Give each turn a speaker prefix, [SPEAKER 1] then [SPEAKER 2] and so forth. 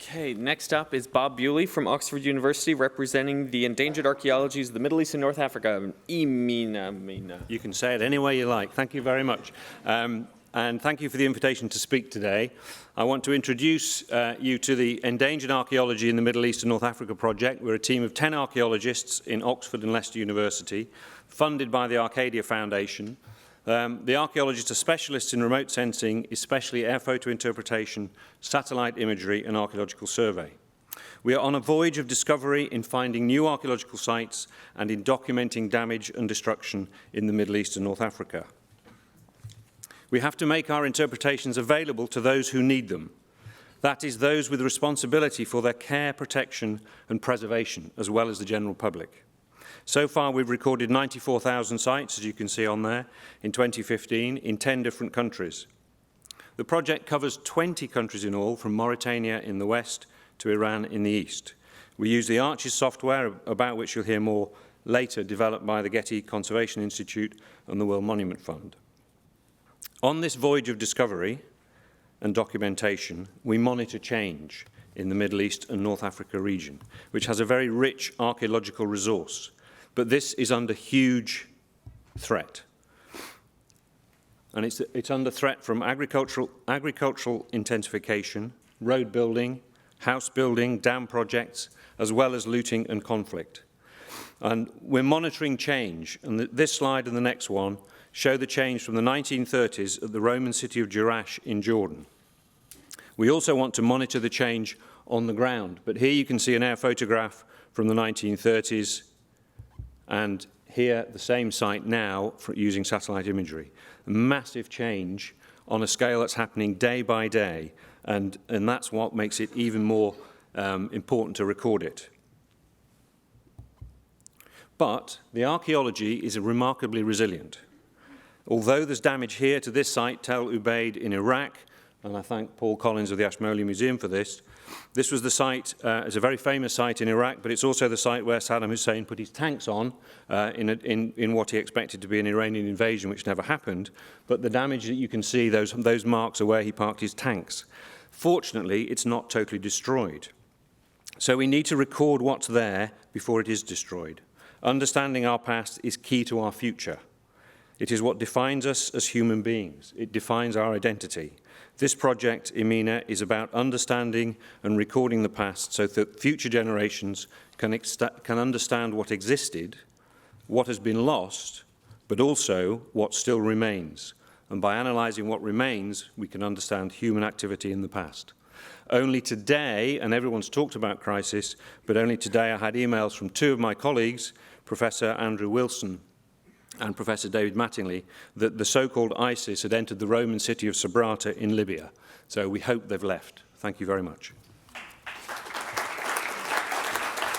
[SPEAKER 1] Okay, next up is Bob Bewley from Oxford University, representing the Endangered Archaeologies of the Middle East and North Africa, EAMENA.
[SPEAKER 2] You can say it any way you like. Thank you very much. And thank you for the invitation to speak today. I want to introduce you to the Endangered Archaeology in the Middle East and North Africa project. We're a team of 10 archaeologists in Oxford and Leicester University, funded by the Arcadia Foundation. The archaeologists are specialists in remote sensing, especially air photo interpretation, satellite imagery and archaeological survey. We are on a voyage of discovery in finding new archaeological sites and in documenting damage and destruction in the Middle East and North Africa. We have to make our interpretations available to those who need them. That is, those with responsibility for their care, protection and preservation, as well as the general public. So far, we've recorded 94,000 sites, as you can see on there, in 2015, in 10 different countries. The project covers 20 countries in all, from Mauritania in the west to Iran in the east. We use the Arches software, about which you'll hear more later, developed by the Getty Conservation Institute and the World Monument Fund. On this voyage of discovery and documentation, we monitor change in the Middle East and North Africa region, which has a very rich archaeological resource. But this is under huge threat. And it's under threat from agricultural intensification, road building, house building, dam projects, as well as looting and conflict. And we're monitoring change. And this slide and the next one show the change from the 1930s at the Roman city of Jerash in Jordan. We also want to monitor the change on the ground. But here you can see an air photograph from the 1930s. And here, the same site now for using satellite imagery. A massive change on a scale that's happening day by day, and that's what makes it even more important to record it. But the archaeology is remarkably resilient. Although there's damage here to this site, Tel Ubaid in Iraq, and I thank Paul Collins of the Ashmolean Museum for this. This was the site, it's a very famous site in Iraq, but it's also the site where Saddam Hussein put his tanks on in what he expected to be an Iranian invasion, which never happened. But the damage that you can see, those marks are where he parked his tanks. Fortunately, it's not totally destroyed. So we need to record what's there before it is destroyed. Understanding our past is key to our future. It is what defines us as human beings. It defines our identity. This project, EAMENA, is about understanding and recording the past so that future generations can understand what existed, what has been lost, but also what still remains. And by analysing what remains, we can understand human activity in the past. Only today, and everyone's talked about crisis, but only today I had emails from two of my colleagues, Professor Andrew Wilson and Professor David Mattingly, that the so-called ISIS had entered the Roman city of Sabrata in Libya. So we hope they've left. Thank you very much.